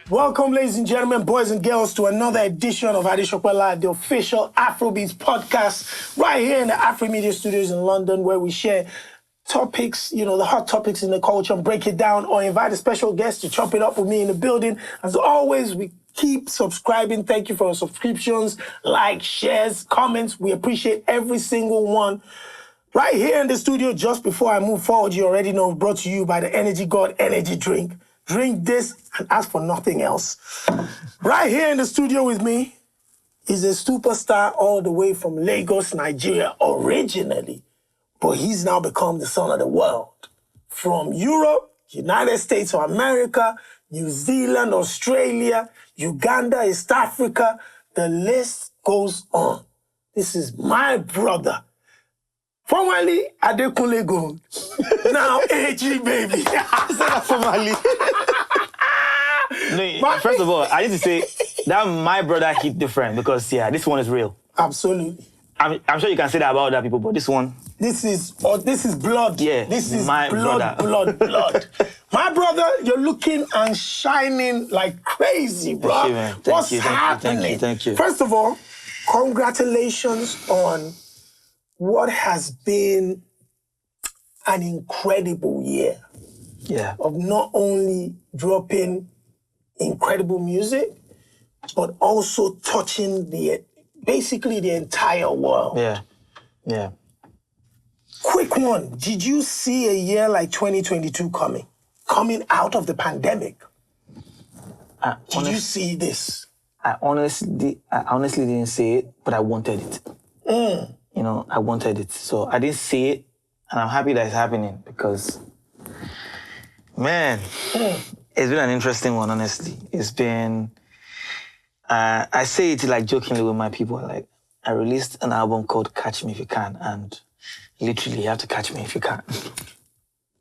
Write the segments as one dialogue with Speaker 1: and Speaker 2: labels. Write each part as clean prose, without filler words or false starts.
Speaker 1: Welcome, ladies and gentlemen, boys and girls, to another edition of Adesope, the official Afrobeats Podcast, right here in the Afro Media Studios in London, where we share topics, the hot topics in the culture, and break it down, or invite a special guest to chop it up with me in the building. As always, we keep subscribing. Thank you for your subscriptions, likes, shares, comments. We appreciate every single one. Right here in the studio, just before I move forward, you already know, brought to you by the Energy God Energy Drink. Drink this and ask for nothing else. Right here in the studio with me is a superstar all the way from Lagos, Nigeria, originally. But he's now become the son of the world. From Europe, United States of America, New Zealand, Australia, Uganda, East Africa, the list goes on. This is my brother. Formerly Adekunle Gold. Now AG baby.
Speaker 2: Formerly. No, first of all, I need to say that my brother hit different because this one is real.
Speaker 1: Absolutely.
Speaker 2: I'm sure you can say that about other people, but this one.
Speaker 1: This is blood.
Speaker 2: Yeah.
Speaker 1: This is
Speaker 2: my
Speaker 1: blood. My brother, you're looking and shining like crazy, bro.
Speaker 2: Thank you, man.
Speaker 1: What's happening?
Speaker 2: Thank you.
Speaker 1: First of all, congratulations on what has been an incredible year.
Speaker 2: Yeah.
Speaker 1: Of not only dropping incredible music, but also touching basically the entire world.
Speaker 2: Yeah.
Speaker 1: Quick one. Did you see a year like 2022 coming out of the pandemic? Did you see this?
Speaker 2: I honestly didn't see it, but I wanted it. I wanted it. So I didn't see it, and I'm happy that it's happening because, man, it's been an interesting one, honestly. It's been, I say it like jokingly with my people, like, I released an album called Catch Me If You Can, and literally you have to catch me if you can.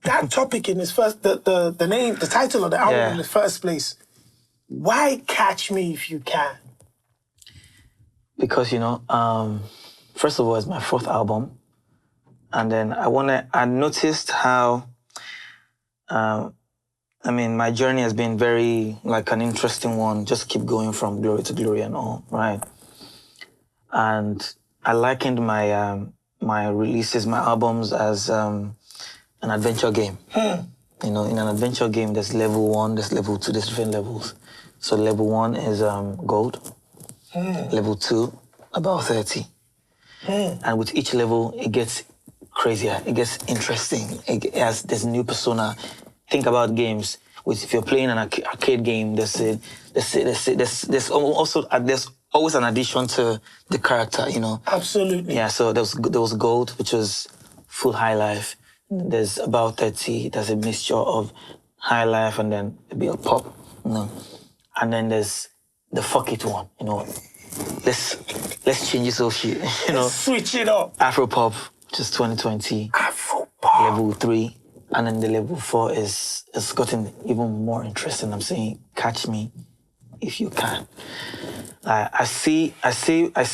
Speaker 1: That topic in his first, the name, the title of the album in the first place, why Catch Me If You Can?
Speaker 2: Because, first of all, it's my fourth album. And then I noticed how, my journey has been very, like, an interesting one. Just keep going from glory to glory and all, right? And I likened my releases, my albums as an adventure game. In an adventure game, there's level 1, there's level 2, there's different levels. So level 1 is gold. Level 2, about 30. And with each level, it gets crazier, it gets interesting. There's a new persona. Think about games. If you're playing an arcade game, there's always an addition to the character,
Speaker 1: Absolutely.
Speaker 2: Yeah, so there was gold, which was full high life. There's about 30, there's a mixture of high life and then a bit of pop, And then there's the fuck it one, Let's change this whole shit,
Speaker 1: Let's switch it up.
Speaker 2: Afro pop, which is 2020.
Speaker 1: Afro pop.
Speaker 2: Level 3. And then the level 4 is gotten even more interesting. I'm saying, catch me if you can. I see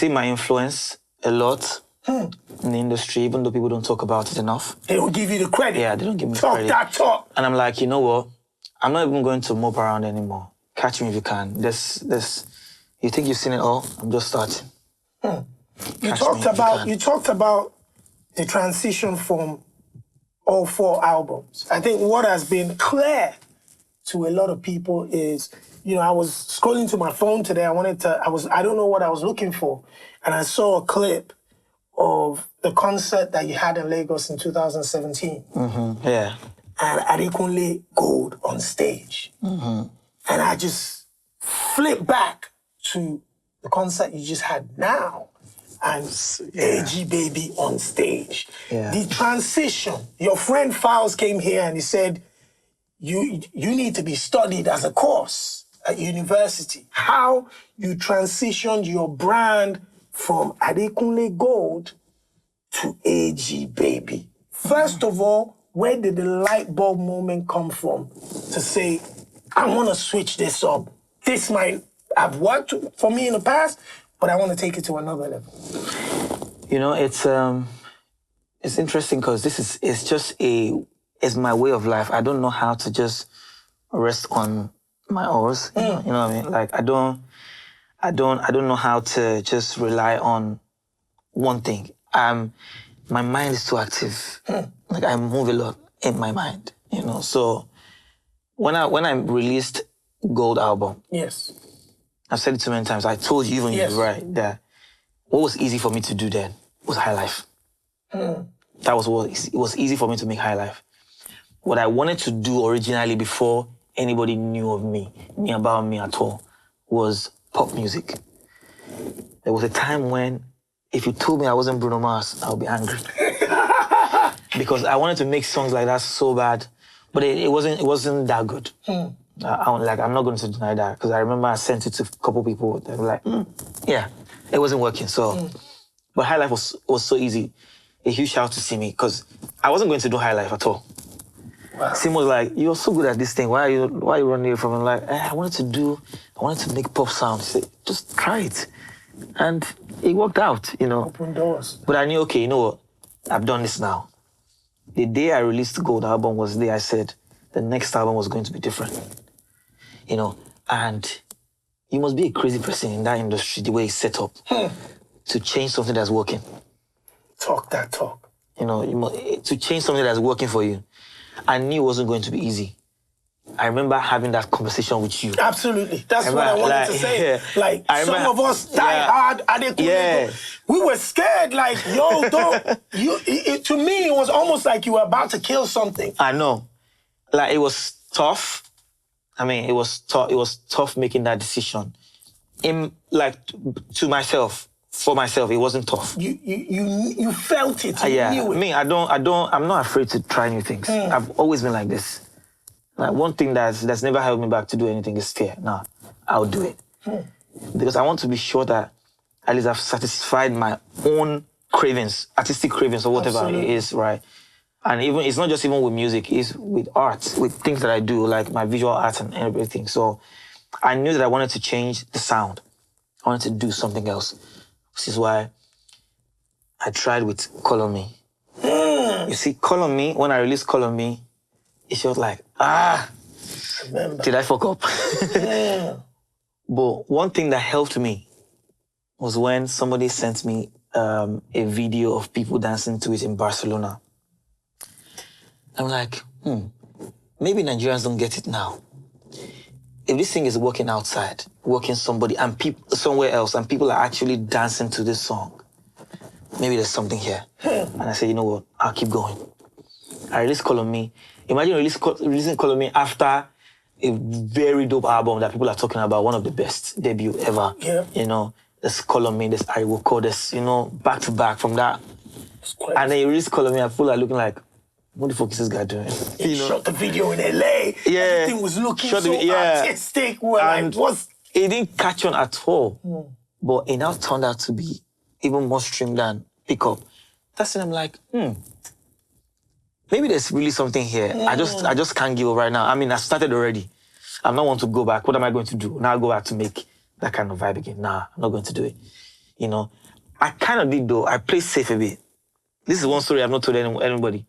Speaker 2: my influence a lot in the industry, even though people don't talk about it enough.
Speaker 1: They don't give you the credit.
Speaker 2: Yeah, they don't give me the credit.
Speaker 1: Talk.
Speaker 2: And I'm like, you know what? I'm not even going to mope around anymore. Catch me if you can. You think you've seen it all? I'm just starting.
Speaker 1: You talked about the transition from all 4 albums. I think what has been clear to a lot of people is, I was scrolling to my phone today. I don't know what I was looking for. And I saw a clip of the concert that you had in Lagos in 2017.
Speaker 2: Yeah.
Speaker 1: And Adekunle Gold on stage. And I just flipped back to the concert you just had now. And AG Baby on stage.
Speaker 2: Yeah.
Speaker 1: The transition. Your friend Files came here and he said, you need to be studied as a course at university. How you transitioned your brand from Adekunle Gold to AG Baby. First of all, where did the light bulb moment come from to say, I want to switch this up? This might have worked for me in the past, but I want to take it to another level.
Speaker 2: It's interesting because it's my way of life. I don't know how to just rest on my oars. You know what I mean? Like I don't know how to just rely on one thing. My mind is too active. Like I move a lot in my mind, you know. So when I released Gold album,
Speaker 1: Yes.
Speaker 2: I've said it too many times. I told you, even
Speaker 1: Yes.
Speaker 2: you, right, that what was easy for me to do then was High Life. That was what it was easy for me to make High Life. What I wanted to do originally before anybody knew of me, about me at all, was pop music. There was a time when if you told me I wasn't Bruno Mars, I would be angry. Because I wanted to make songs like that so bad, but it wasn't that good. I'm not going to deny that, because I remember I sent it to a couple people that were like, yeah, it wasn't working. So, but High Life was so easy. A huge shout out to Simi, because I wasn't going to do High Life at all.
Speaker 1: Wow.
Speaker 2: Sim was like, "You're so good at this thing. Why are you running away from it?" I'm like, I wanted to make pop sound. He said, just try it. And it worked out, you know.
Speaker 1: Open doors.
Speaker 2: But I knew, okay, you know what? I've done this now. The day I released the Gold album was the day I said the next album was going to be different. You know, and you must be a crazy person in that industry, the way it's set up, to change something that's working.
Speaker 1: Talk that talk.
Speaker 2: You know, to change something that's working for you. I knew it wasn't going to be easy. I remember having that conversation with you.
Speaker 1: Absolutely. That's what I wanted to say.
Speaker 2: Yeah.
Speaker 1: Like, some of us die hard, Adekunle Gold. We were scared, like, yo, don't... to me, it was almost like you were about to kill something.
Speaker 2: I know. Like, it was tough. I mean, it was tough making that decision. To myself, for myself, it wasn't tough.
Speaker 1: You felt it. You knew it.
Speaker 2: I mean, I'm not afraid to try new things. I've always been like this. Like, one thing that's never held me back to do anything is fear. Nah, I'll do it. Because I want to be sure that at least I've satisfied my own cravings, artistic cravings or whatever it is, right? And even it's not just even with music, it's with art, with things that I do, like my visual art and everything. So I knew that I wanted to change the sound. I wanted to do something else. This is why I tried with Color Me. You see, Color Me, when I released Color Me, it felt like, did I fuck up? But one thing that helped me was when somebody sent me a video of people dancing to it in Barcelona. I'm like, maybe Nigerians don't get it now. If this thing is working outside, working somebody and people somewhere else, and people are actually dancing to this song, maybe there's something here. And I said, you know what? I'll keep going. I released Color Me. Imagine releasing Color Me after a very dope album that people are talking about, one of the best debut ever.
Speaker 1: Yeah.
Speaker 2: You know, there's Color Me, there's Ariwoko, there's, you know, back to back from that. And then you release Color Me and people are looking like, what the fuck is this guy doing?
Speaker 1: He shot the video in LA.
Speaker 2: Yeah.
Speaker 1: Everything was looking artistic. We're
Speaker 2: and
Speaker 1: like,
Speaker 2: it didn't catch on at all. But it now turned out to be even more streamed than pickup. That's when I'm like, maybe there's really something here. I just can't give up right now. I mean, I started already. I'm not want to go back. What am I going to do? Now I go back to make that kind of vibe again. Nah, I'm not going to do it. You know, I kind of did though. I played safe a bit. This is one story I've not told anybody.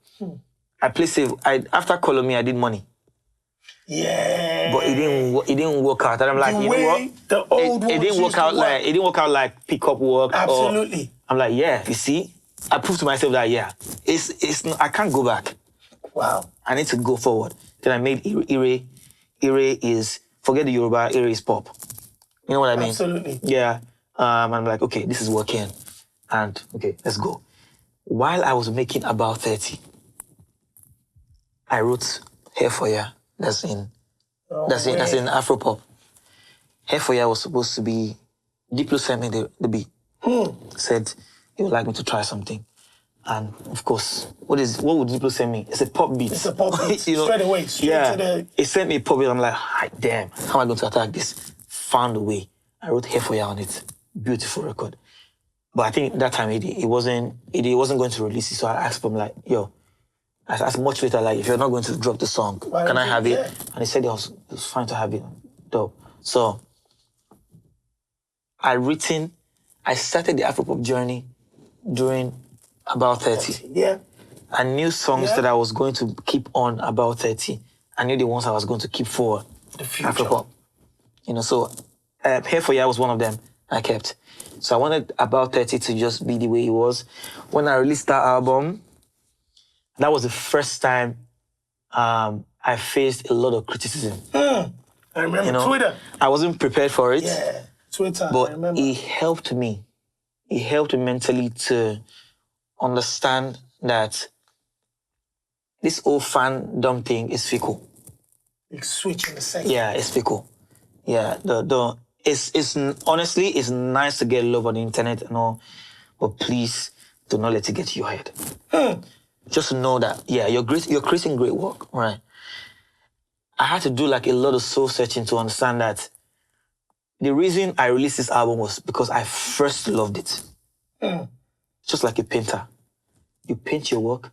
Speaker 2: I played safe. After Color Me, I did Money.
Speaker 1: Yeah.
Speaker 2: But it didn't work out. And I'm like, you know what?
Speaker 1: The old
Speaker 2: it didn't work out like it didn't work out like pickup work.
Speaker 1: Absolutely.
Speaker 2: I'm like, yeah, you see? I proved to myself that it's I can't go back.
Speaker 1: Wow.
Speaker 2: I need to go forward. Then I made Ire. Ire is, forget the Yoruba, Ire is pop. You know what I mean?
Speaker 1: Absolutely.
Speaker 2: Yeah. I'm like, okay, this is working. And okay, let's go. While I was making About 30, I wrote Hair for Ya. That's in Afropop. Hair for Ya was supposed to be, Diplo sent me the beat. Said he would like me to try something. And of course, what would Diplo send me? It's a pop beat.
Speaker 1: It's a pop beat.
Speaker 2: You know?
Speaker 1: Straight away. Straight to the...
Speaker 2: It sent me a pop beat. I'm like, damn, how am I going to attack this? Found a way. I wrote Hair for Ya on it. Beautiful record. But I think that time it wasn't going to release it. So I asked him like, yo, I asked much later, like, if you're not going to drop the song, can I have it? And he said it was fine to have it. Dope. So I started the Afropop journey during About 30.
Speaker 1: Yeah.
Speaker 2: I knew songs that I was going to keep on About 30. I knew the ones I was going to keep forward
Speaker 1: The future.
Speaker 2: Afropop. So Here for Ya was one of them I kept. So I wanted About 30 to just be the way it was. When I released that album, that was the first time I faced a lot of criticism.
Speaker 1: I remember Twitter.
Speaker 2: I wasn't prepared for it.
Speaker 1: Yeah, Twitter,
Speaker 2: but
Speaker 1: I remember.
Speaker 2: it helped me. It helped me mentally to understand that this whole fandom thing is fickle.
Speaker 1: You switch in a second.
Speaker 2: Yeah, it's fickle. Yeah, it's honestly, it's nice to get love on the internet and all, but please do not let it get to your head. Just know that, you're creating great work, right? I had to do like a lot of soul searching to understand that the reason I released this album was because I first loved it. Just like a painter. You paint your work,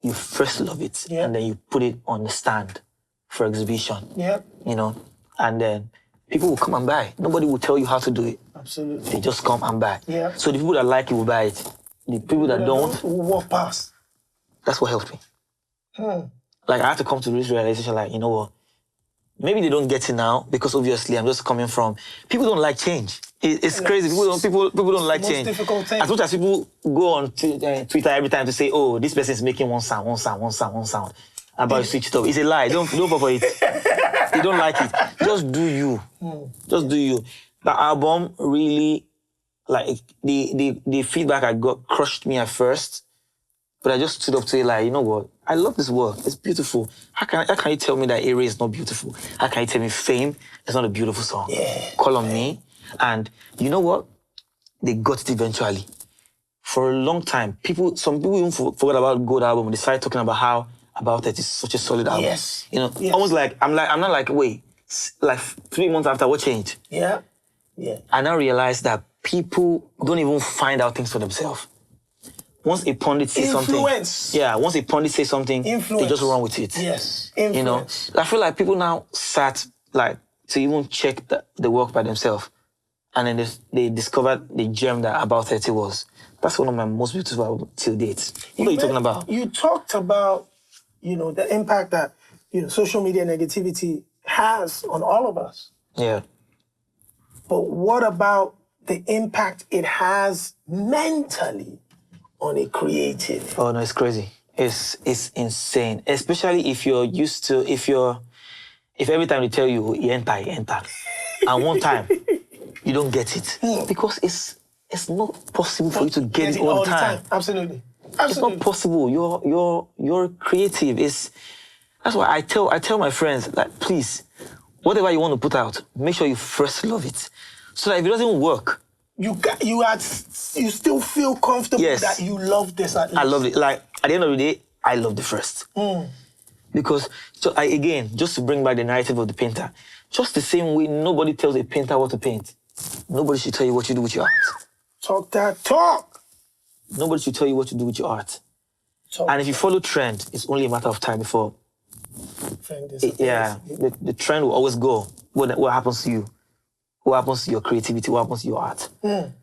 Speaker 2: you first love it, and then you put it on the stand for exhibition.
Speaker 1: Yeah.
Speaker 2: And then people will come and buy. Nobody will tell you how to do it.
Speaker 1: Absolutely.
Speaker 2: They just come and buy.
Speaker 1: Yeah.
Speaker 2: So the people that like it will buy it. The people that don't
Speaker 1: will walk past.
Speaker 2: That's what helped me. Like I had to come to this realization, like, you know what? Maybe they don't get it now because obviously I'm just coming from. People don't like change. It's crazy. People don't like change.
Speaker 1: Most difficult thing.
Speaker 2: As much as people go on Twitter every time to say, "Oh, this person is making one sound," about you switch it up. It's a lie. Don't fall for it. You don't like it. Just do you. Just do you. The album really, like the feedback I got crushed me at first, but I just stood up to it like, you know what? I love this work. It's beautiful. How can you tell me that Area is not beautiful? How can you tell me Fame is not a beautiful song?
Speaker 1: Yeah.
Speaker 2: Call on Me. And you know what? They got it eventually. For a long time, some people even forgot about Gold album. They started talking about how About It is such a solid album.
Speaker 1: Yes.
Speaker 2: Almost like I'm not like, wait, like 3 months after, what changed?
Speaker 1: Yeah. Yeah.
Speaker 2: I now realize that people don't even find out things for themselves. Once a pundit says something, once a pundit says something, they just run with it.
Speaker 1: Yes, influence.
Speaker 2: I feel like people now start like to even check the work by themselves, and then they discovered the gem that About 30 was. That's one of my most beautiful albums till date. What are you talking about?
Speaker 1: You talked about, the impact that social media negativity has on all of us.
Speaker 2: Yeah.
Speaker 1: But what about the impact it has mentally on a creative?
Speaker 2: Oh no, it's crazy. It's insane. Especially if you're used to, if every time they tell you, you enter. And one time, you don't get it. Because it's not possible for you to get it all the time.
Speaker 1: Absolutely.
Speaker 2: It's not possible. You're creative. That's why I tell my friends, like, please, whatever you want to put out, make sure you first love it. So that if it doesn't work, you
Speaker 1: still feel comfortable that you love this at least.
Speaker 2: I love it. Like, at the end of the day, I love the first. Because, again, just to bring back the narrative of the painter, just the same way nobody tells a painter what to paint, nobody should tell you what you do with your art.
Speaker 1: Talk that talk.
Speaker 2: Nobody should tell you what to do with your art. And if you follow trend, it's only a matter of time before. The trend will always go. What happens to you? What happens to your creativity? What happens to your art?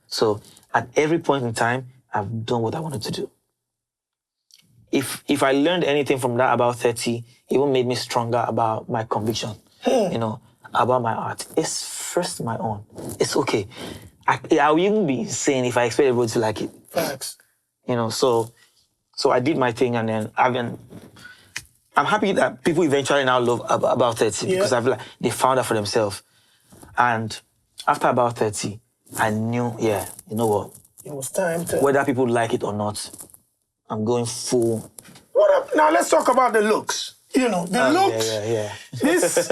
Speaker 2: So at every point in time, I've done what I wanted to do. If I learned anything from that About 30, it even made me stronger about my conviction, about my art. It's first my own. It's okay. I would even be insane if I expect everybody to like it.
Speaker 1: Facts.
Speaker 2: So I did my thing, and then I'm happy that people eventually now love About 30 because I feel like they found out for themselves. And after About 30, I knew, you know what?
Speaker 1: It was time to...
Speaker 2: Whether people like it or not, I'm going full.
Speaker 1: What up? Now let's talk about the looks. The looks.
Speaker 2: Yeah.
Speaker 1: This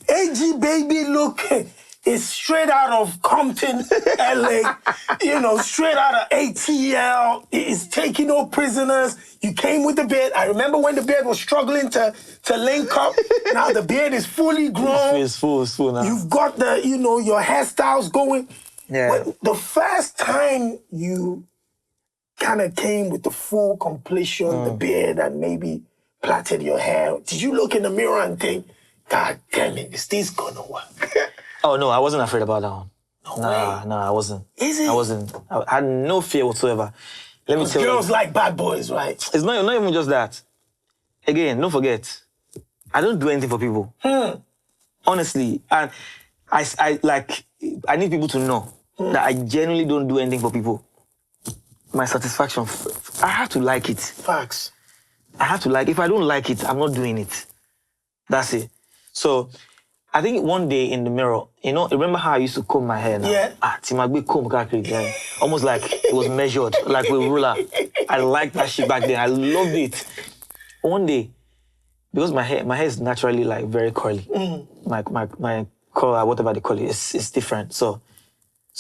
Speaker 1: AG baby look is straight out of Compton, LA. Straight out of ATL. It's taking no prisoners. You came with the beard. I remember when the beard was struggling to link up. Now the beard is fully grown.
Speaker 2: It's full now.
Speaker 1: You've got your hairstyles going.
Speaker 2: Yeah.
Speaker 1: When the first time you kind of came with the full completion, the beard, and maybe plaited your hair, did you look in the mirror and think, God damn it, is this gonna work?
Speaker 2: Oh, no, I wasn't afraid about that one.
Speaker 1: No,
Speaker 2: I wasn't.
Speaker 1: Is it?
Speaker 2: I wasn't. I had no fear whatsoever. Let me tell you.
Speaker 1: Girls like bad boys, right?
Speaker 2: It's not even just that. Again, don't forget, I don't do anything for people. honestly. And I need people to know that I genuinely don't do anything for people. My satisfaction, I have to like it.
Speaker 1: Facts.
Speaker 2: I have to like. If I don't like it, I'm not doing it. That's it. So, I think one day in the mirror, remember how I used to comb my hair now?
Speaker 1: Yeah.
Speaker 2: Timagbe comb kakri, almost like it was measured, like with a ruler. I liked that shit back then. I loved it. One day, because my hair is naturally like very curly. My color, whatever they call it, it's different. So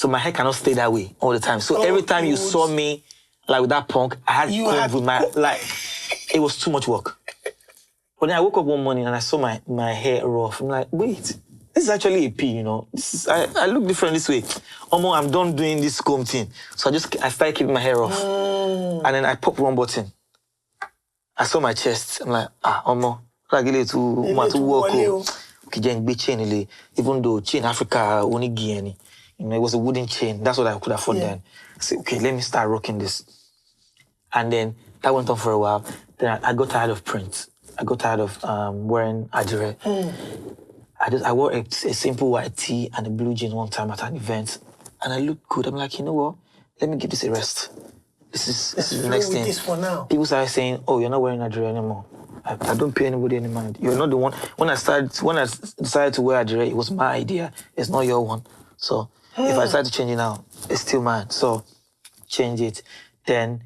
Speaker 2: my hair cannot stay that way all the time. So every time you saw me like with that punk, I had to comb with my it was too much work. But then I woke up one morning and I saw my hair rough. I'm like, wait, this is actually a P, I look different this way. I'm done doing this comb thing. So I started keeping my hair off. And then I popped one button. I saw my chest. I'm like, like to work. Even though chain Africa only Guinea, it was a wooden chain. That's what I could afford then. I said, okay, let me start rocking this. And then that went on for a while. Then I got tired of print. I got tired of wearing adire. I wore a simple white tee and a blue jean one time at an event, and I looked good. I'm like, you know what? Let me give this a rest. This is the next thing.
Speaker 1: This for now.
Speaker 2: People started saying, "Oh, you're not wearing adire anymore." I don't pay anybody any mind. You're not the one. When I decided to wear adire, it was my idea. It's not your one. So if I decide to change it now, it's still mine. So change it. Then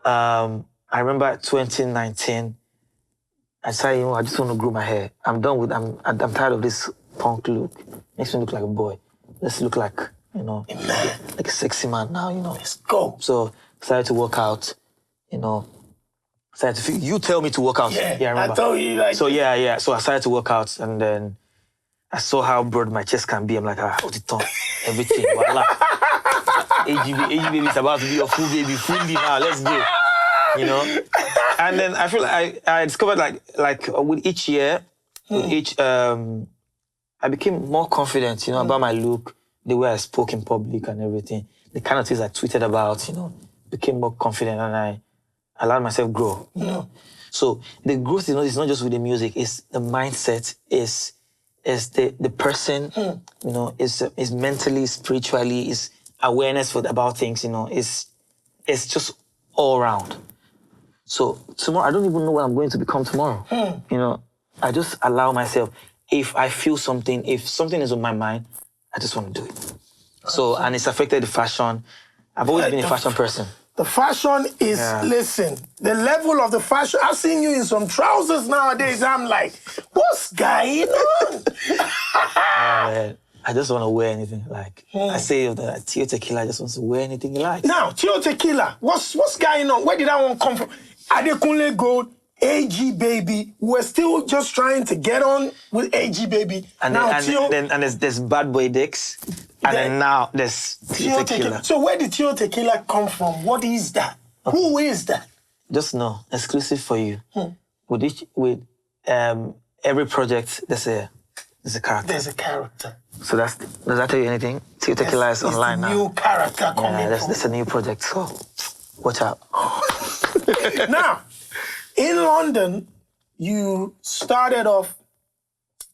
Speaker 2: I remember 2019. I decided, I just want to grow my hair. I'm tired of this punk look. Makes me look like a boy. Let's look like, like a sexy man now,
Speaker 1: Let's go.
Speaker 2: So, started to work out, you tell me to work out.
Speaker 1: Yeah,
Speaker 2: I remember.
Speaker 1: I told you, like...
Speaker 2: So, yeah. So, I started to work out, and then I saw how broad my chest can be. I'm like, hold it on. Everything, voila. AG baby is about to be your full baby, fully now. Let's go. And then I feel like I discovered like with each year, I became more confident, about my look, the way I spoke in public and everything, the kind of things I tweeted about, became more confident, and I allowed myself grow, So the growth is not just with the music, it's the mindset, is the person, is mentally, spiritually, is awareness about things, it's just all around. So tomorrow, I don't even know what I'm going to become tomorrow. I just allow myself, if I feel something, if something is on my mind, I just want to do it. So, and it's affected the fashion. I've always been a fashion person.
Speaker 1: The fashion is, listen, the level of the fashion, I've seen you in some trousers nowadays. I'm like, what's going on?
Speaker 2: Man, I just want to wear anything you like. I say the Tio Tequila just wants to wear anything you like.
Speaker 1: Now, Tio Tequila, what's going on? Where did that one come from? Adekunle Gold, AG Baby. We're still just trying to get on with AG Baby.
Speaker 2: And
Speaker 1: now,
Speaker 2: then there's Bad Boy Dix. And then now there's Tio Tequila.
Speaker 1: So where did Tio Tequila come from? What is that? Okay. Who is that?
Speaker 2: Just know, exclusive for you. With every project, there's a character.
Speaker 1: There's a character.
Speaker 2: So does that tell you anything? Tio Tequila is online now.
Speaker 1: New character coming.
Speaker 2: That's a new project. So watch out.
Speaker 1: Now, in London, you started off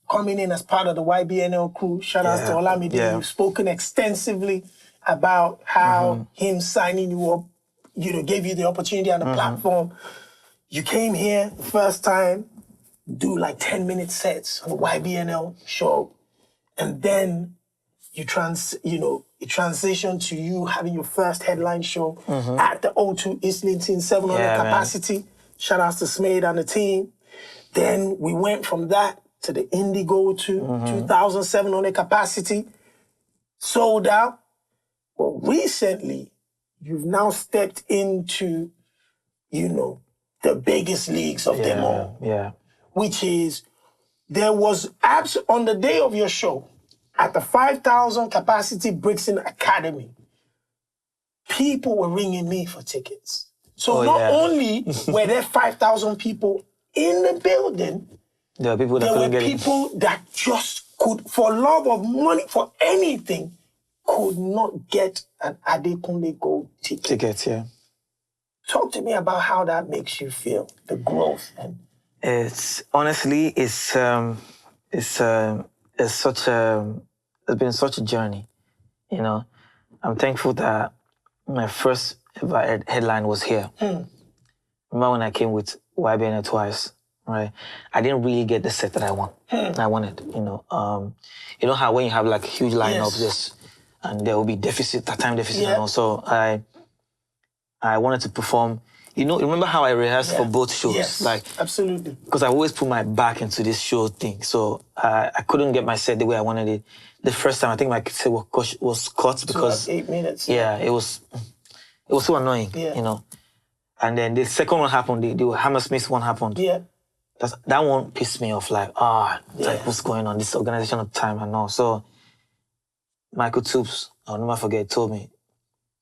Speaker 1: coming in as part of the YBNL crew. Shout out to Olamide.
Speaker 2: Yeah.
Speaker 1: You've spoken extensively about how him signing you up, gave you the opportunity and the platform. You came here the first time, do like 10-minute sets on the YBNL show, and then it transitioned to you having your first headline show at the O2 Islington 700 capacity. Man. Shout out to Smaid and the team. Then we went from that to the Indigo to 2,700 capacity, sold out. But recently, you've now stepped into, the biggest leagues of them all.
Speaker 2: Yeah.
Speaker 1: Which is, there was on the day of your show, at the 5,000 capacity Brixton Academy, people were ringing me for tickets. So not only were there 5,000 people in the building,
Speaker 2: there were
Speaker 1: people that just could, for love of money, for anything, could not get an Adekunle Gold ticket.
Speaker 2: Tickets, yeah.
Speaker 1: Talk to me about how that makes you feel, the growth.
Speaker 2: It's honestly, it's a it's been such a journey, you know. I'm thankful that my first ever headline was here. Remember when I came with YBN Twice, right? I didn't really get the set that I wanted, you know. You know how when you have like huge lineups, and there will be time deficit, and also I wanted to perform. You know, remember how I rehearsed for both shows?
Speaker 1: Yes,
Speaker 2: like
Speaker 1: absolutely.
Speaker 2: Because I always put my back into this show thing, so I couldn't get my set the way I wanted it. The first time, I think my set was cut because
Speaker 1: 8 minutes.
Speaker 2: Yeah, it was so annoying, you know. And then the second one happened, the Hammersmith one happened.
Speaker 1: Yeah.
Speaker 2: That one pissed me off, like what's going on, this organization of time and all. So Michael Toops, I'll never forget, told me,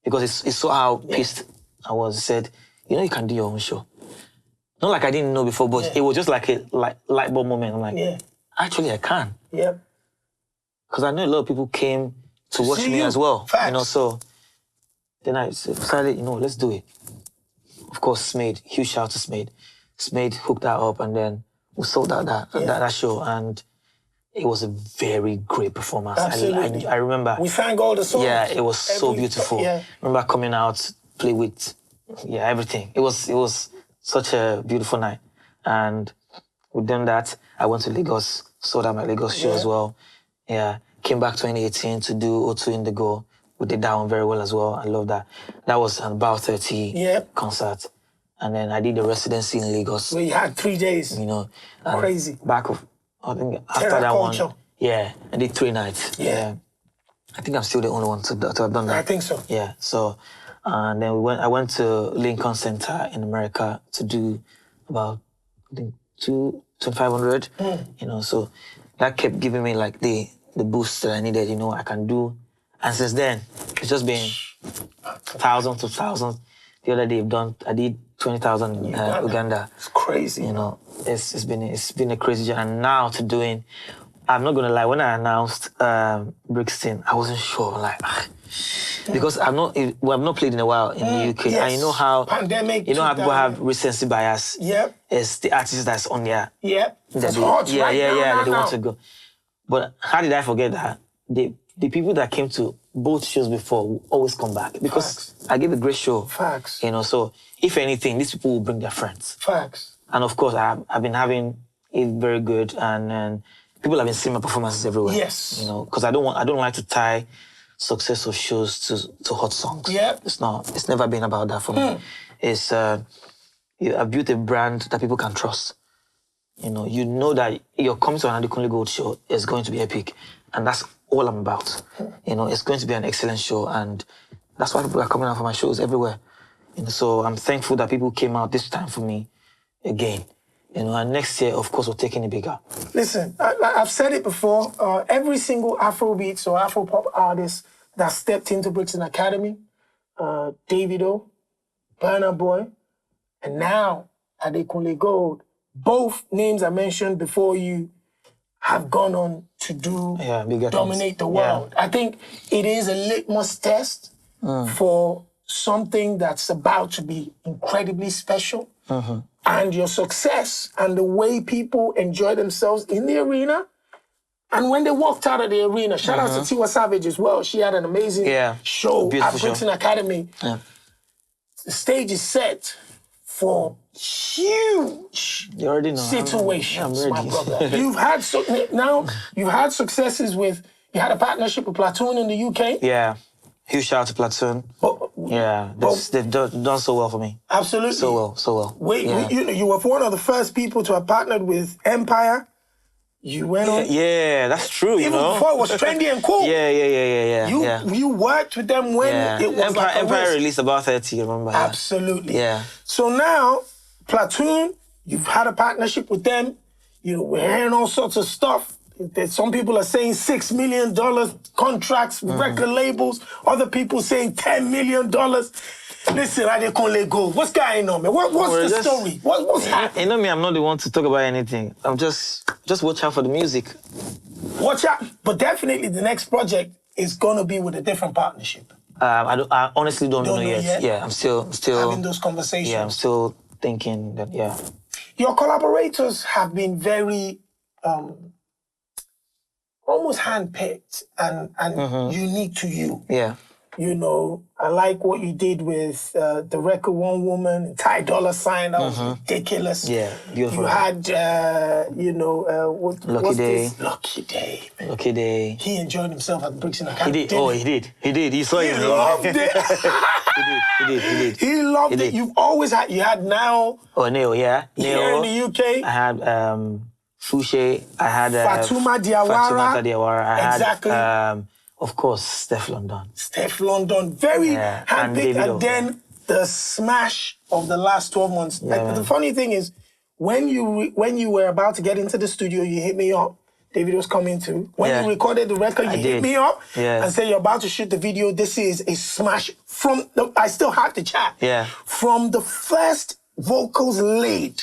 Speaker 2: because he saw how pissed I was. He said, you know, you can do your own show. Not like I didn't know before, but it was just like a light bulb moment. I'm like, actually I can.
Speaker 1: Yeah.
Speaker 2: Because I know a lot of people came to watch me as well.
Speaker 1: Facts.
Speaker 2: You know, so then I decided, you know, let's do it. Of course, Smade, huge shout out to Smade. Smade hooked that up, and then we sold out that show, and it was a very great performance.
Speaker 1: Absolutely.
Speaker 2: I remember.
Speaker 1: We sang all the songs.
Speaker 2: Yeah, it was so beautiful.
Speaker 1: Yeah.
Speaker 2: Remember coming out, play with, everything. It was such a beautiful night. And with them that, I went to Lagos, sold out my Lagos show as well. Yeah, came back 2018 to do O2 Indigo. We did that one very well as well. I love that. That was an About 30 concert. And then I did the residency in Lagos.
Speaker 1: Where you had 3 days.
Speaker 2: You know.
Speaker 1: Crazy.
Speaker 2: I think after that one, I did 3 nights. Yeah. I think I'm still the only one to have done that.
Speaker 1: I think so.
Speaker 2: Yeah. So, and then I went to Lincoln Center in America to do about, I think, 2,500. You know, so that kept giving me like the boost that I needed. You know, I can do. And since then, it's just been thousands to thousands. The other day I did 20,000 in Uganda.
Speaker 1: It's crazy.
Speaker 2: You know, it's been a crazy journey. And now to doing, I'm not gonna lie, when I announced Brixton, I wasn't sure, like, because I've not played in a while in the UK.
Speaker 1: Yes.
Speaker 2: And you know how
Speaker 1: Pandemic.
Speaker 2: You know how people have recency bias.
Speaker 1: Yep.
Speaker 2: It's the artist that's on there.
Speaker 1: Yep. That's hot right now.
Speaker 2: They want to go. But how did I forget that? The people that came to both shows before will always come back because I gave a great show.
Speaker 1: Facts.
Speaker 2: You know, so if anything, these people will bring their friends.
Speaker 1: Facts.
Speaker 2: And of course, I've been having it very good, and people have been seeing my performances everywhere.
Speaker 1: Yes.
Speaker 2: You know, because I don't like to tie success of shows to hot songs.
Speaker 1: Yeah.
Speaker 2: It's never been about that for me. It's I've built a brand that people can trust. You know that you're coming to an Adekunle Gold show, it's going to be epic, and that's all I'm about. It's going to be an excellent show, and that's why people are coming out for my shows everywhere. So I'm thankful that people came out this time for me again. And next year, of course, we're taking it bigger.
Speaker 1: Listen, I've said it before. Every single Afrobeats or Afropop artist that stepped into Brixton Academy, Davido, Burna Boy, and now Adekunle Gold, both names I mentioned before you have gone on to dominate the world. Yeah. I think it is a litmus test for something that's about to be incredibly special. Mm-hmm. And your success and the way people enjoy themselves in the arena. And when they walked out of the arena, shout out to Tiwa Savage as well. She had an amazing show at Brixton Academy. Yeah. The stage is set for huge situations, my brother. You've had successes with, you had a partnership with Platoon in the UK.
Speaker 2: Yeah. Huge shout out to Platoon. They've done so well for me.
Speaker 1: Absolutely.
Speaker 2: So well.
Speaker 1: You were one of the first people to have partnered with Empire. You went on.
Speaker 2: Yeah, that's true,
Speaker 1: Even before it was trendy and cool.
Speaker 2: Yeah.
Speaker 1: You worked with them when it was
Speaker 2: Empire released About 30, remember?
Speaker 1: Absolutely.
Speaker 2: Yeah.
Speaker 1: So now, Platoon, you've had a partnership with them. We're hearing all sorts of stuff. Some people are saying $6 million contracts, record labels. Other people saying $10 million. Listen, Adekunle Gold, what's going on, man? What's the story? What's happening?
Speaker 2: You know me, I'm not the one to talk about anything. I'm just watch out for the music.
Speaker 1: Watch out. But definitely the next project is going to be with a different partnership.
Speaker 2: I honestly don't know yet. Yeah, I'm still
Speaker 1: having those conversations.
Speaker 2: Yeah, I'm still thinking that, Your
Speaker 1: collaborators have been very... almost handpicked and unique to you.
Speaker 2: Yeah.
Speaker 1: You know, I like what you did with the record One Woman, Ty Dolla $ign. That was ridiculous.
Speaker 2: Yeah, beautiful.
Speaker 1: You had, what's
Speaker 2: Day.
Speaker 1: this? Lucky Day. Man.
Speaker 2: Lucky Day.
Speaker 1: He enjoyed himself at the Bricks in the
Speaker 2: He did. Oh, he did. He did. He saw
Speaker 1: He
Speaker 2: it.
Speaker 1: loved it.
Speaker 2: He did.
Speaker 1: He loved it. You've always had, you had Now.
Speaker 2: Oh, Neo, yeah.
Speaker 1: Here in the UK.
Speaker 2: I had Fouché. I had
Speaker 1: Fatuma Diawara.
Speaker 2: I had, of course, Steph London.
Speaker 1: Steph London. Very handpicked. And then the smash of the last 12 months.
Speaker 2: Yeah,
Speaker 1: the funny thing is, when you were about to get into the studio, you hit me up. David was coming too. When you recorded the record, you hit me up and said you're about to shoot the video. This is a smash. I still had the chat.
Speaker 2: Yeah.
Speaker 1: From the first vocals laid,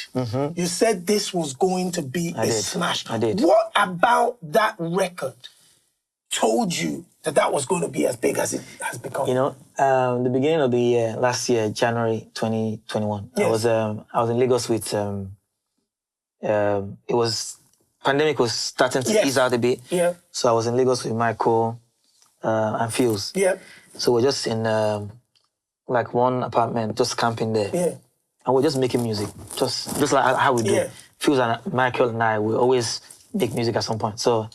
Speaker 1: you said this was going to be a smash.
Speaker 2: I did.
Speaker 1: What about that record told you that was going to be as big as it has become?
Speaker 2: You know, the beginning of the year, last year, January 2021, yes. I was in Lagos with, pandemic was starting to ease out a bit.
Speaker 1: Yeah.
Speaker 2: So I was in Lagos with Michael and Fuse.
Speaker 1: Yeah.
Speaker 2: So we're just in like one apartment, just camping there.
Speaker 1: Yeah.
Speaker 2: And we're just making music, just like how we do.
Speaker 1: Yeah.
Speaker 2: Fuse and Michael and I, we always make music at some point. So,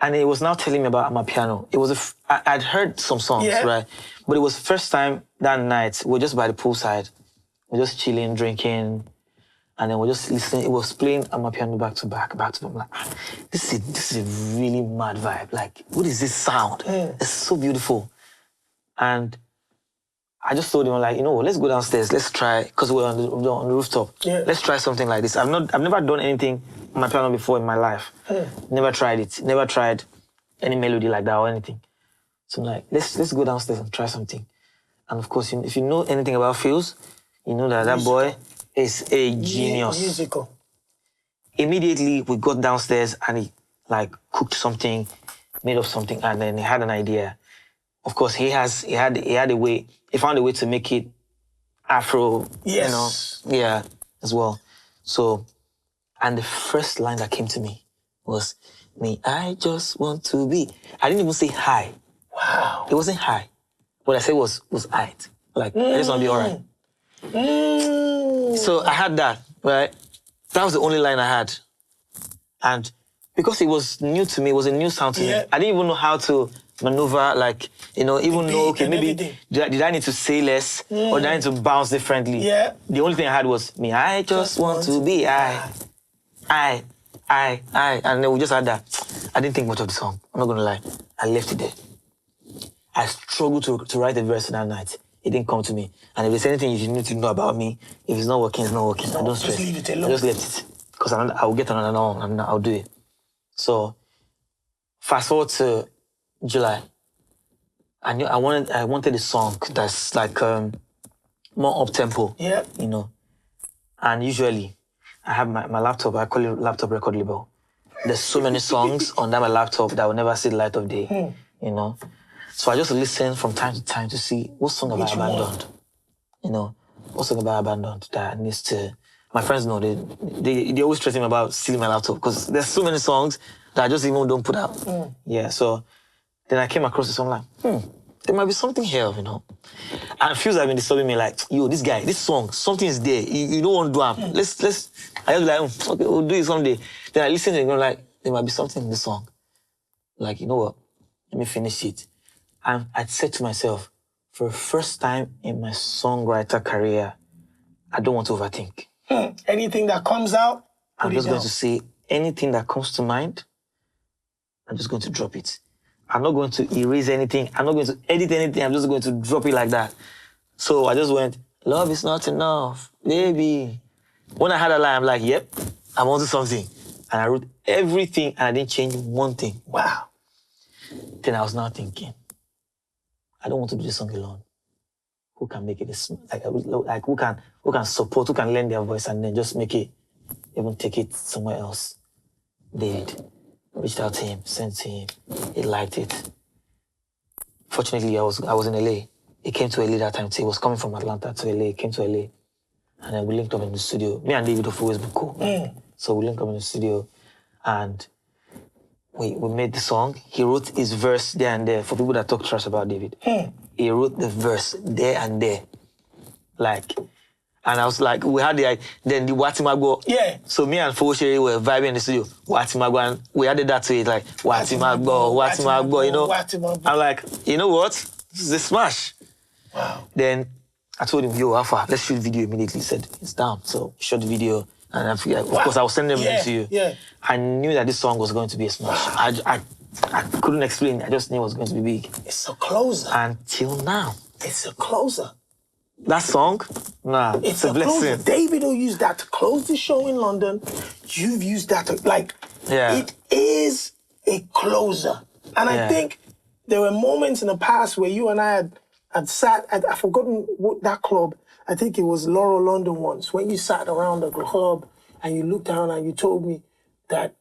Speaker 2: and it was now telling me about my piano. It was I'd heard some songs, right? But it was first time that night. We're just by the poolside, we're just chilling, drinking, and then we're just listening. It was playing on my piano back to back. I'm like, this is a really mad vibe. Like, what is this sound? It's so beautiful. And I just told him, like, you know what, let's go downstairs, let's try, because we're on the rooftop. Yeah. Let's try something like this. I've never done anything on my piano before in my life. Never tried it. Never tried any melody like that or anything. So I'm like, let's go downstairs and try something. And of course, if you know anything about Fuse, you know that boy is a genius.
Speaker 1: Musical.
Speaker 2: Immediately, we got downstairs and he like cooked something, made up something, and then he had an idea. Of course, he found a way to make it Afro, as well. So, and the first line that came to me was, "Me, I just want to be." I didn't even say hi.
Speaker 1: Wow.
Speaker 2: It wasn't hi. What I said was I. Like, I just want to be all right. So I had that, right? That was the only line I had. And because it was new to me, it was a new sound to me. I didn't even know how to maneuver, like, okay, maybe did I need to say less or did I need to bounce differently? Yeah. The only thing I had was, "Me, I just want to be I. And then we just had that. I didn't think much of the song. I'm not going to lie. I left it there. I struggled to write a verse that night. It didn't come to me. And if there's anything you need to know about me, if it's not working, it's not working. I don't stress.
Speaker 1: Just leave it alone.
Speaker 2: I just left it. Because I'll get another one and I'll do it. So, fast forward to July. I knew I wanted a song that's like more up-tempo. Yeah. You know. And usually, I have my laptop, I call it laptop record label. There's so many songs on my laptop that will never see the light of day. You know. So I just listen from time to time to see what song have I abandoned. You know, what song have I abandoned that needs to... My friends know, they always threaten me about stealing my laptop because there's so many songs that I just even don't put out. Yeah, so then I came across this song like, there might be something here, you know. And Fuse have been disturbing me like, yo, this guy, this song, something is there. You don't want to do it. Let's. I just be like, okay, we'll do it someday. Then I listen to it and go like, there might be something in this song. Like, you know what? Let me finish it. And I said to myself, for the first time in my songwriter career, I don't want to overthink.
Speaker 1: Anything that comes out,
Speaker 2: I'm just going to say anything that comes to mind, I'm just going to drop it. I'm not going to erase anything. I'm not going to edit anything. I'm just going to drop it like that. So I just went, love is not enough, baby. When I had a line, I'm like, yep, I'm onto something. And I wrote everything and I didn't change one thing. Wow. Then I was now thinking, I don't want to do this song alone. Who can make it like who can support, who can lend their voice and then just make it, even take it somewhere else. David reached out to him, sent to him, he liked it. Fortunately, I was in LA. He came to LA that time too. He was coming from Atlanta to LA, he came to LA. And then we linked up in the studio. Me and David have always been cool. So we linked up in the studio and we made the song. He wrote his verse there and there for people that talk trash about David. He wrote the verse there and there. Like, and I was like, we had then the Watimagbo.
Speaker 1: Yeah.
Speaker 2: So me and Foshere were vibing in the studio. Watimagbo, and we added that to it, like, Watimagbo, you know.
Speaker 1: Watimagbo.
Speaker 2: I'm like, you know what? This is a smash.
Speaker 1: Wow.
Speaker 2: Then I told him, yo, Alpha, let's shoot video immediately. He said, it's down. So we shot the video. And of course, I was sending them to you.
Speaker 1: Yeah.
Speaker 2: I knew that this song was going to be a smash. I couldn't explain it. I just knew it was going to be big.
Speaker 1: It's a closer.
Speaker 2: Until now.
Speaker 1: It's a closer.
Speaker 2: That song, nah, it's a blessing.
Speaker 1: Closer. David will use that to close the show in London. You've used that to, it is a closer. And I think there were moments in the past where you and I had sat at, I've forgotten what that club, I think it was Laurel London once, when you sat around the club and you looked down and you told me that,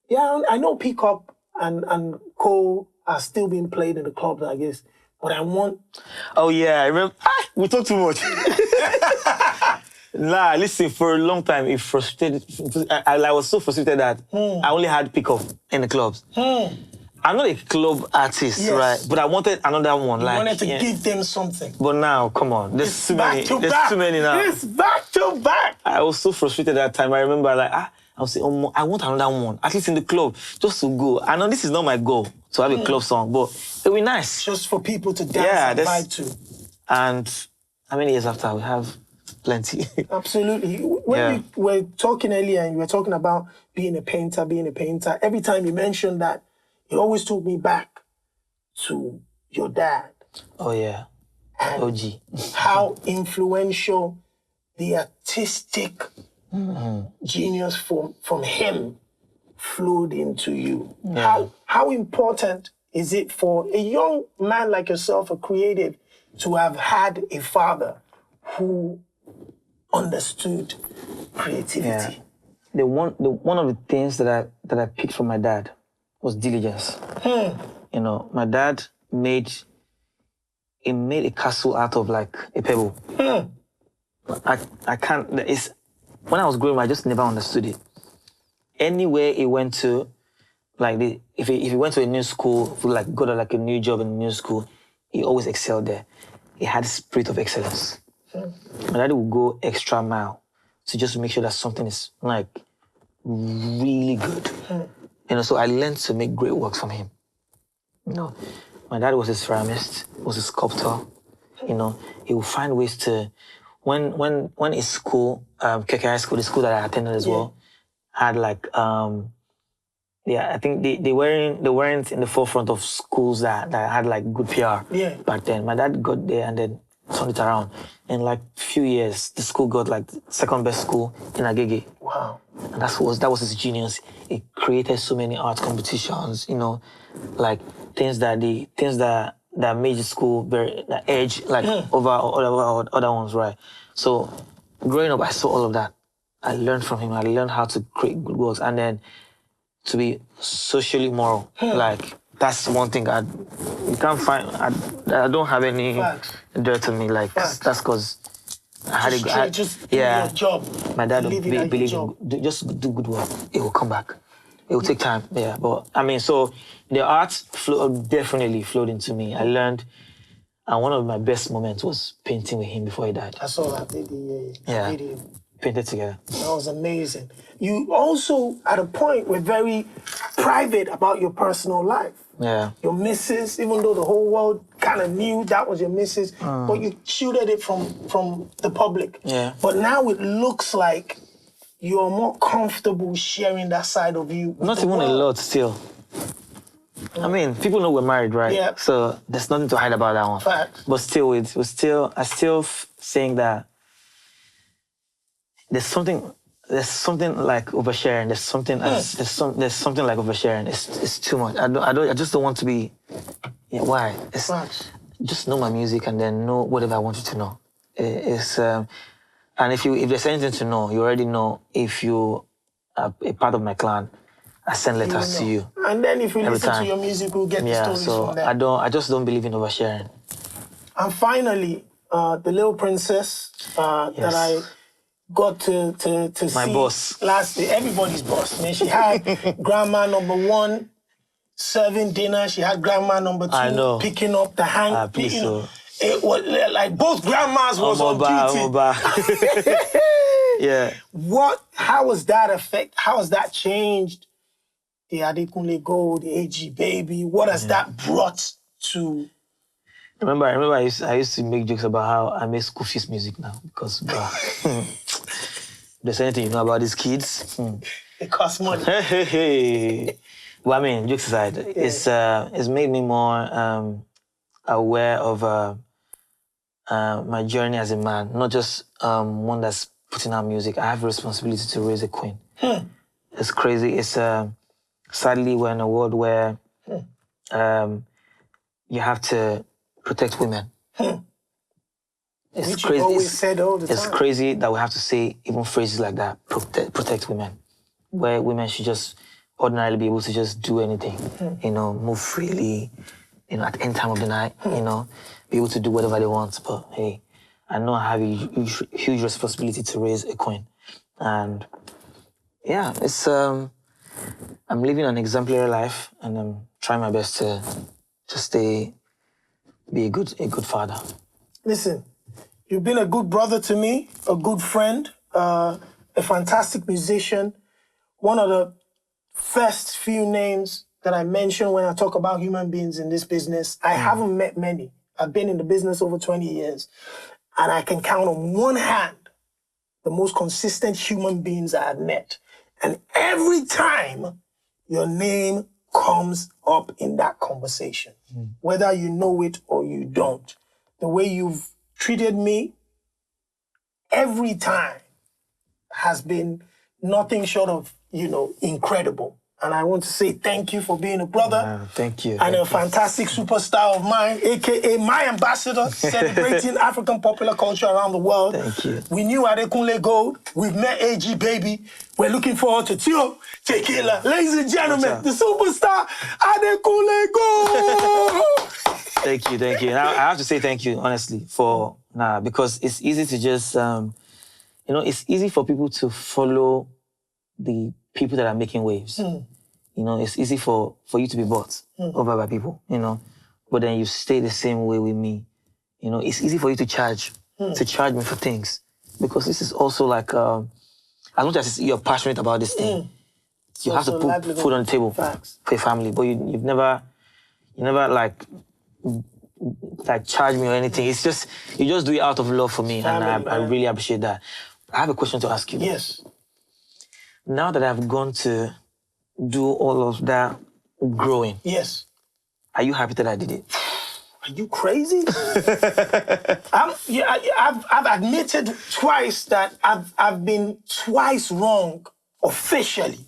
Speaker 1: yeah, I know Peacock and Cole are still being played in the clubs, I guess, but I want...
Speaker 2: Oh, yeah, I remember. We talk too much. Nah, listen, for a long time, it frustrated. I was so frustrated that I only had Peacock in the clubs. I'm not a club artist, right? But I wanted another one.
Speaker 1: You wanted to give them something.
Speaker 2: But now, come on, there's too many. There's too many now.
Speaker 1: It's back to back.
Speaker 2: I was so frustrated that time. I remember, I was saying, oh, I want another one, at least in the club, just to go. I know this is not my goal to have a club song, but it'll be nice.
Speaker 1: Just for people to dance and vibe to.
Speaker 2: And how many years after? We have plenty.
Speaker 1: Absolutely. When we were talking earlier and you were talking about being a painter, every time you mentioned that, it always took me back to your dad.
Speaker 2: Oh, yeah.
Speaker 1: And
Speaker 2: OG.
Speaker 1: how influential the artistic genius from him flowed into you.
Speaker 2: Yeah.
Speaker 1: How important is it for a young man like yourself, a creative, to have had a father who understood creativity?
Speaker 2: Yeah. One of the things that I picked from my dad was diligence. You know, my dad made a castle out of like a pebble. I can't. When I was growing up, I just never understood it. Anywhere he went to, like if he went to a new school, if he like got like a new job in a new school, he always excelled there. He had a spirit of excellence. My dad would go extra mile to just make sure that something is like really good. You know, so I learned to make great works from him. You know, my dad was a ceramist, was a sculptor. You know, he would find ways to, when his school, KK High School, the school that I attended as well, had like, I think they weren't in the forefront of schools that had like good PR back then. My dad got there and then turned it around. In like few years, the school got like the second best school in Agege.
Speaker 1: Wow.
Speaker 2: And that was his genius. He created so many art competitions, you know, like things that made the school very edge over other ones, right? So growing up, I saw all of that. I learned from him. I learned how to create good works, and then to be socially moral. Like that's one thing you can't find. I don't have any dirt on me. Like that's because I had
Speaker 1: your job.
Speaker 2: My dad believed just do good work. It will come back. It will take time. Yeah, but I mean, so the art definitely flowed into me. I learned, and one of my best moments was painting with him before he died.
Speaker 1: I saw that video.
Speaker 2: Yeah. Painted together.
Speaker 1: That was amazing. You also, at a point, were very private about your personal life.
Speaker 2: Yeah.
Speaker 1: Your missus, even though the whole world kind of knew that was your missus, but you shielded it from the public.
Speaker 2: Yeah.
Speaker 1: But now it looks like you're more comfortable sharing that side of you.
Speaker 2: Not even a lot still. I mean, people know we're married, right?
Speaker 1: Yeah.
Speaker 2: So there's nothing to hide about that one.
Speaker 1: Fact.
Speaker 2: But still, I still saying that there's something like oversharing. There's something like oversharing. It's too much. I just don't want to be. Yeah, why? Just know my music and then know whatever I want you to know. And if there's anything to know, you already know. If you are a part of my clan, I send letters to you.
Speaker 1: And then if you listen to your music, we'll get the stories from there.
Speaker 2: I just don't believe in oversharing.
Speaker 1: And finally, the little princess that I got to see.
Speaker 2: My boss.
Speaker 1: Everybody's boss. I mean, she had grandma number one serving dinner. She had grandma number 2
Speaker 2: I know.
Speaker 1: picking up the hand.
Speaker 2: Please,
Speaker 1: you know, it was like both grandmas was on duty.
Speaker 2: Yeah.
Speaker 1: How was that how has that changed the Adekunle Gold, the AG baby? What has that brought to?
Speaker 2: Remember, I used to make jokes about how I make school fees music now because there's anything you know about these kids.
Speaker 1: It costs money.
Speaker 2: Well, I mean, jokes aside, it's made me more aware of my journey as a man, not just one that's putting out music. I have a responsibility to raise a queen. It's crazy. It's sadly we're in a world where you have to protect women. It's
Speaker 1: Which
Speaker 2: crazy.
Speaker 1: you always said all the time.
Speaker 2: It's crazy that we have to say even phrases like that. Protect women, where women should just ordinarily be able to just do anything. You know, move freely. You know, at any time of the night. You know, be able to do whatever they want. But hey, I know I have a huge responsibility to raise a queen, and yeah, it's I'm living an exemplary life, and I'm trying my best to be a good father.
Speaker 1: Listen, you've been a good brother to me, a good friend, a fantastic musician. One of the first few names that I mention when I talk about human beings in this business. I haven't met many. I've been in the business over 20 years, and I can count on one hand the most consistent human beings I have met. And every time your name comes up in that conversation, whether you know it or you don't, the way you've treated me every time has been nothing short of, incredible. And I want to say thank you for being a brother.
Speaker 2: Thank you.
Speaker 1: And a fantastic superstar of mine, a.k.a. my ambassador, celebrating African popular culture around the world.
Speaker 2: Thank you.
Speaker 1: We knew Adekunle Gold. We've met AG Baby. We're looking forward to Tio Tequila. Ladies and gentlemen, the superstar, Adekunle Gold.
Speaker 2: Thank you. And I have to say thank you, honestly, because it's easy to just, it's easy for people to follow the people that are making waves. It's easy for you to be bought over by people, but then you stay the same way with me. It's easy for you to charge me for things, because this is also like, as much as you're passionate about this thing, you have to put food on the table for your family, but you never like charge me or anything. It's just, you just do it out of love for me, family, and I really appreciate that. I have a question to ask you.
Speaker 1: Yes.
Speaker 2: Now that I've gone to do all of that growing,
Speaker 1: yes,
Speaker 2: are you happy that I did it?
Speaker 1: Are you crazy? I've admitted twice that I've been twice wrong officially.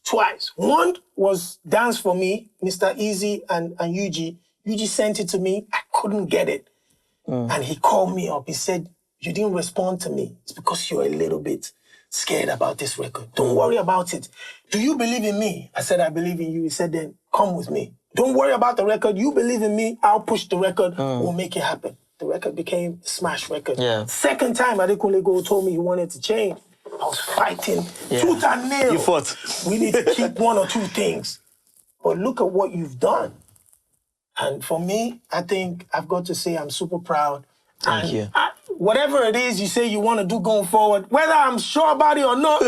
Speaker 1: Twice. One was Dance For Me, Mr. Easy and Yuji. Yuji sent it to me. I couldn't get it. And he called me up. He said, you didn't respond to me. It's because you're a little bit scared about this record. Don't worry about it. Do you believe in me? I said, I believe in you. He said, then come with me. Don't worry about the record. You believe in me. I'll push the record. We'll make it happen. The record became a smash record.
Speaker 2: Yeah.
Speaker 1: Second time, Adekunle Gold told me he wanted to change. I was fighting tooth and nail.
Speaker 2: You fought.
Speaker 1: We need to keep one or two things. But look at what you've done. And for me, I think I've got to say I'm super proud.
Speaker 2: Thank you.
Speaker 1: Whatever it is you say you want to do going forward, whether I'm sure about it or not,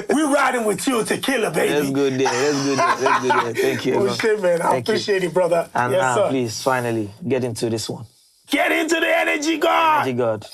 Speaker 1: we're riding with you Tequila, baby.
Speaker 2: That's good there. Thank you.
Speaker 1: Oh, shit, man. I appreciate it, brother.
Speaker 2: And
Speaker 1: yes, sir.
Speaker 2: Please, finally, get into this one.
Speaker 1: Get into the energy, God.
Speaker 2: Energy God.